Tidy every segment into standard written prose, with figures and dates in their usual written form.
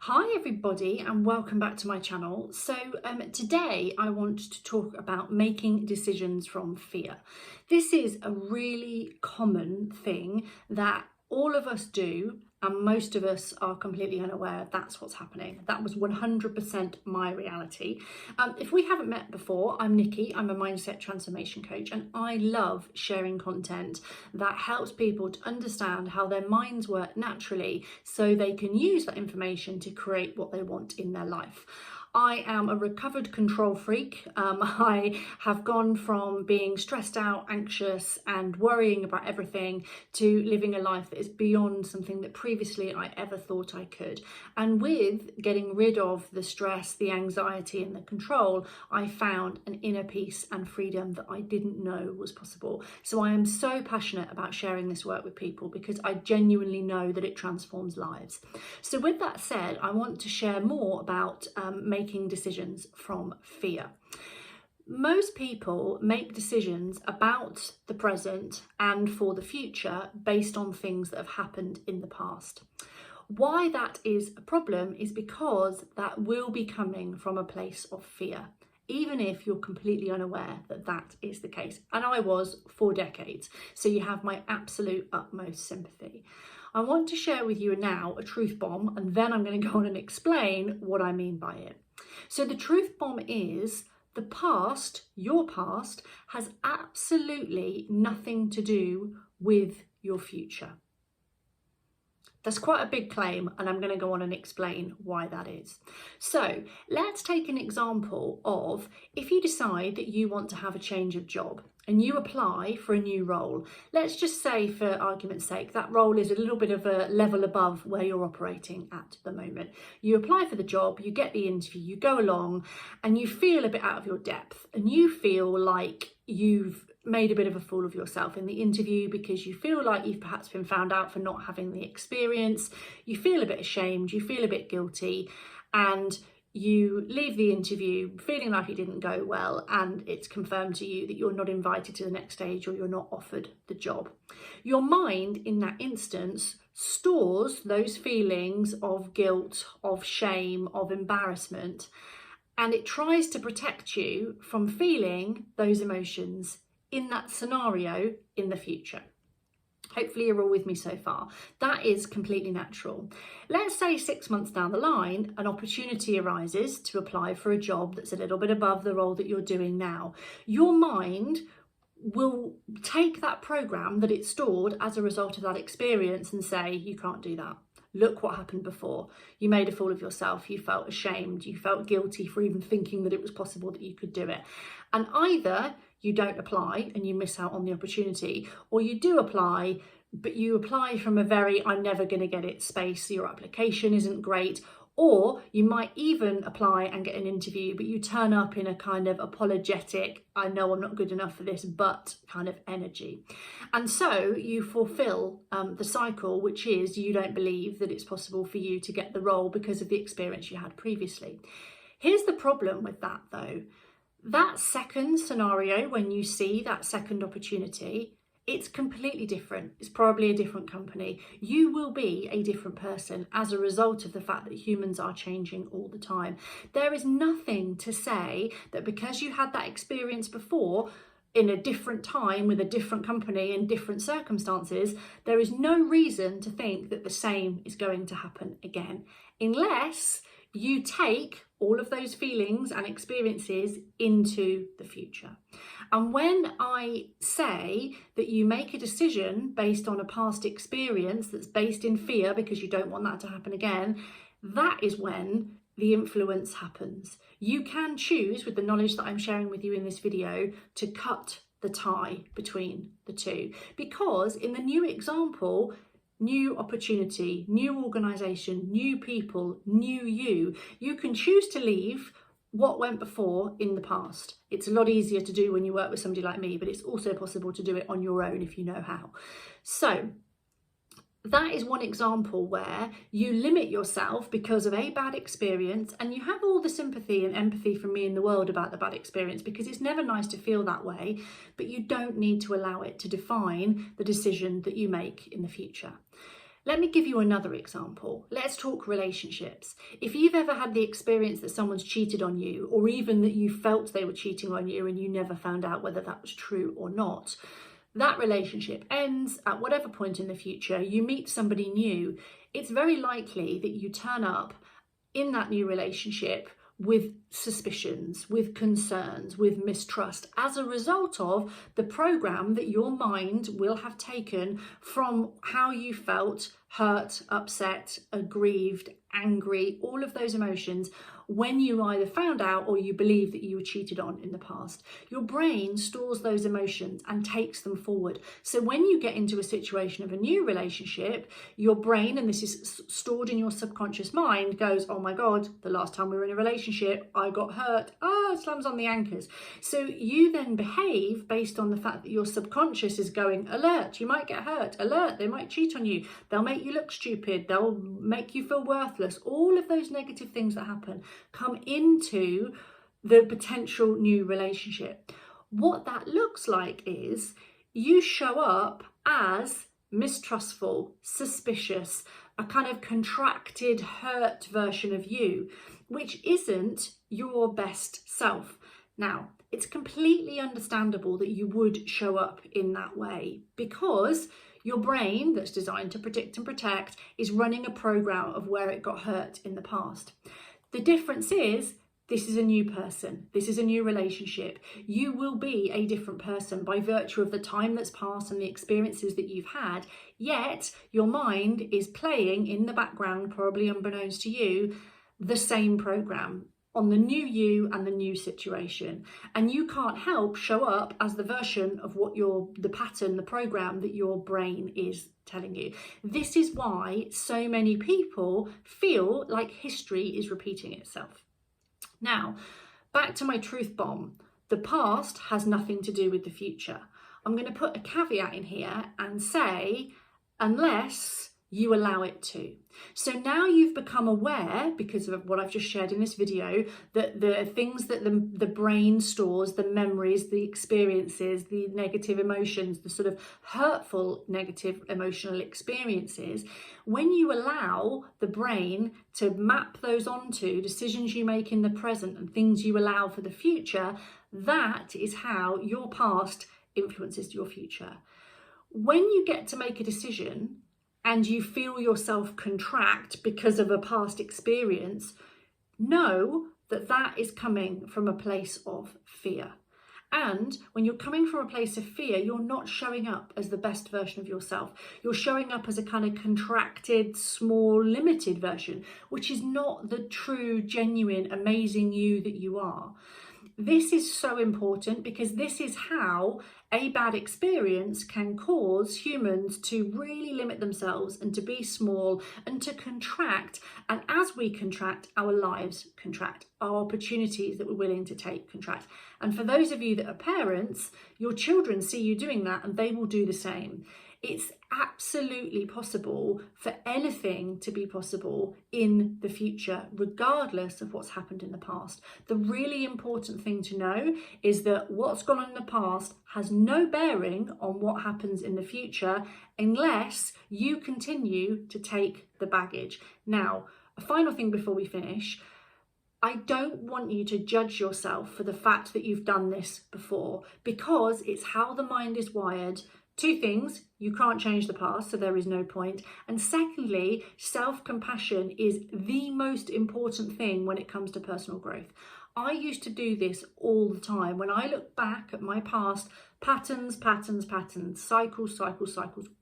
Hi everybody and welcome back to my channel. Today I want to talk about making decisions from fear. This is a really common thing that all of us do, and most of us are completely unaware that's what's happening. That was 100% my reality. If we haven't met before, I'm Nikki. I'm a mindset transformation coach, and I love sharing content that helps people to understand how their minds work naturally so they can use that information to create what they want in their life. I am a recovered control freak. I have gone from being stressed out, anxious and worrying about everything to living a life that is beyond something that previously I ever thought I could. And with getting rid of the stress, the anxiety and the control, I found an inner peace and freedom that I didn't know was possible. So I am so passionate about sharing this work with people because I genuinely know that it transforms lives. So with that said, I want to share more about making decisions from fear. Most people make decisions about the present and for the future based on things that have happened in the past. Why that is a problem is because that will be coming from a place of fear, even if you're completely unaware that that is the case. And I was for decades. So you have my absolute utmost sympathy. I want to share with you now a truth bomb, and then I'm going to go on and explain what I mean by it. So the truth bomb is the past, your past, has absolutely nothing to do with your future. That's quite a big claim, and I'm going to go on and explain why that is. So let's take an example of if you decide that you want to have a change of job and you apply for a new role. Let's just say, for argument's sake, that role is a little bit of a level above where you're operating at the moment. You apply for the job, you get the interview, you go along and you feel a bit out of your depth and you feel like you've made a bit of a fool of yourself in the interview because you feel like you've perhaps been found out for not having the experience. You feel a bit ashamed, you feel a bit guilty, and you leave the interview feeling like it didn't go well, and it's confirmed to you that you're not invited to the next stage or you're not offered the job. Your mind in that instance stores those feelings of guilt, of shame, of embarrassment, and it tries to protect you from feeling those emotions in that scenario in the future. Hopefully you're all with me so far. That is completely natural. Let's say 6 months down the line, an opportunity arises to apply for a job that's a little bit above the role that you're doing now. Your mind will take that program that it stored as a result of that experience and say, you can't do that. Look what happened before. You made a fool of yourself. You felt ashamed. You felt guilty for even thinking that it was possible that you could do it. And either you don't apply and you miss out on the opportunity, or you do apply, but you apply from a very I'm never going to get it space. So your application isn't great. Or you might even apply and get an interview, but you turn up in a kind of apologetic, I know I'm not good enough for this, but kind of energy. And so you fulfill the cycle, which is you don't believe that it's possible for you to get the role because of the experience you had previously. Here's the problem with that though. That second scenario, when you see that second opportunity, it's completely different. It's probably a different company. You will be a different person as a result of the fact that humans are changing all the time. There is nothing to say that because you had that experience before in a different time with a different company and different circumstances, there is no reason to think that the same is going to happen again, unless you take all of those feelings and experiences into the future. And when I say that you make a decision based on a past experience that's based in fear because you don't want that to happen again, that is when the influence happens. You can choose, with the knowledge that I'm sharing with you in this video, to cut the tie between the two. Because in the new example, new opportunity, new organisation, new people, new you, you can choose to leave what went before in the past. It's a lot easier to do when you work with somebody like me, but it's also possible to do it on your own if you know how. So that is one example where you limit yourself because of a bad experience, and you have all the sympathy and empathy from me in the world about the bad experience, because it's never nice to feel that way, but you don't need to allow it to define the decision that you make in the future. Let me give you another example. Let's talk relationships. If you've ever had the experience that someone's cheated on you, or even that you felt they were cheating on you and you never found out whether that was true or not, that relationship ends at whatever point in the future. You meet somebody new, it's very likely that you turn up in that new relationship with suspicions, with concerns, with mistrust, as a result of the program that your mind will have taken from how you felt hurt, upset, aggrieved, angry, all of those emotions when you either found out or you believe that you were cheated on in the past. Your brain stores those emotions and takes them forward. So when you get into a situation of a new relationship, your brain, and this is stored in your subconscious mind, goes, oh my God, the last time we were in a relationship, I got hurt. Slams on the anchors. So you then behave based on the fact that your subconscious is going, alert, you might get hurt, alert, they might cheat on you, they'll make you look stupid, they'll make you feel worthless. All of those negative things that happen come into the potential new relationship. What that looks like is you show up as mistrustful, suspicious, a kind of contracted, hurt version of you, which isn't your best self. Now, it's completely understandable that you would show up in that way because your brain, that's designed to predict and protect, is running a program of where it got hurt in the past. The difference is, this is a new person. This is a new relationship. You will be a different person by virtue of the time that's passed and the experiences that you've had. Yet your mind is playing in the background, probably unbeknownst to you, the same program on the new you and the new situation. And you can't help show up as the version of what the pattern, the program that your brain is telling you. This is why so many people feel like history is repeating itself. Now, back to my truth bomb. The past has nothing to do with the future. I'm going to put a caveat in here and say, unless you allow it to. So now you've become aware, because of what I've just shared in this video, that the things that the brain stores, the memories, the experiences, the negative emotions, the sort of hurtful negative emotional experiences, when you allow the brain to map those onto decisions you make in the present and things you allow for the future, that is how your past influences your future. When you get to make a decision and you feel yourself contract because of a past experience, know that that is coming from a place of fear. And when you're coming from a place of fear, you're not showing up as the best version of yourself. You're showing up as a kind of contracted, small, limited version, which is not the true, genuine, amazing you that you are. This is so important because this is how a bad experience can cause humans to really limit themselves and to be small and to contract. And as we contract, our lives contract, our opportunities that we're willing to take contract. And for those of you that are parents, your children see you doing that and they will do the same. It's absolutely possible for anything to be possible in the future, regardless of what's happened in the past. The really important thing to know is that what's gone on in the past has no bearing on what happens in the future unless you continue to take the baggage. Now, a final thing before we finish. I don't want you to judge yourself for the fact that you've done this before, because it's how the mind is wired. Two things: you can't change the past, so there is no point. And secondly, self-compassion is the most important thing when it comes to personal growth. I used to do this all the time. When I look back at my past, patterns, cycles,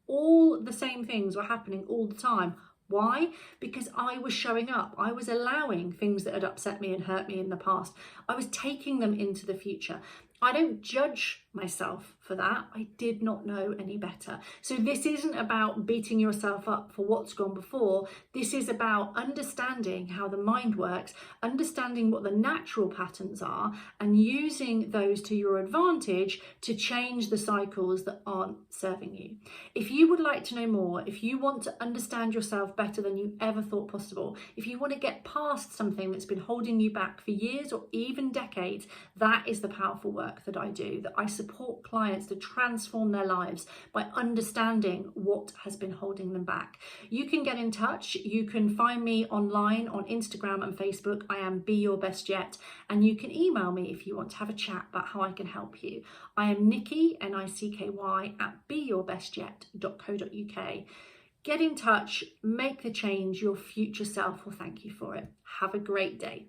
all the same things were happening all the time. Why? Because I was showing up. I was allowing things that had upset me and hurt me in the past. I was taking them into the future. I don't judge myself for that. I did not know any better. So this isn't about beating yourself up for what's gone before. This is about understanding how the mind works, understanding what the natural patterns are, and using those to your advantage to change the cycles that aren't serving you. If you would like to know more, if you want to understand yourself better than you ever thought possible, if you want to get past something that's been holding you back for years or even decades, that is the powerful work work that I do, that I support clients to transform their lives by understanding what has been holding them back. You can get in touch. You can find me online on Instagram and Facebook. I am Be Your Best Yet, and you can email me if you want to have a chat about how I can help you. I am Nikki, Nicky, at beyourbestYet.co.uk. Get in touch, make the change. Your future self will thank you for it. Have a great day.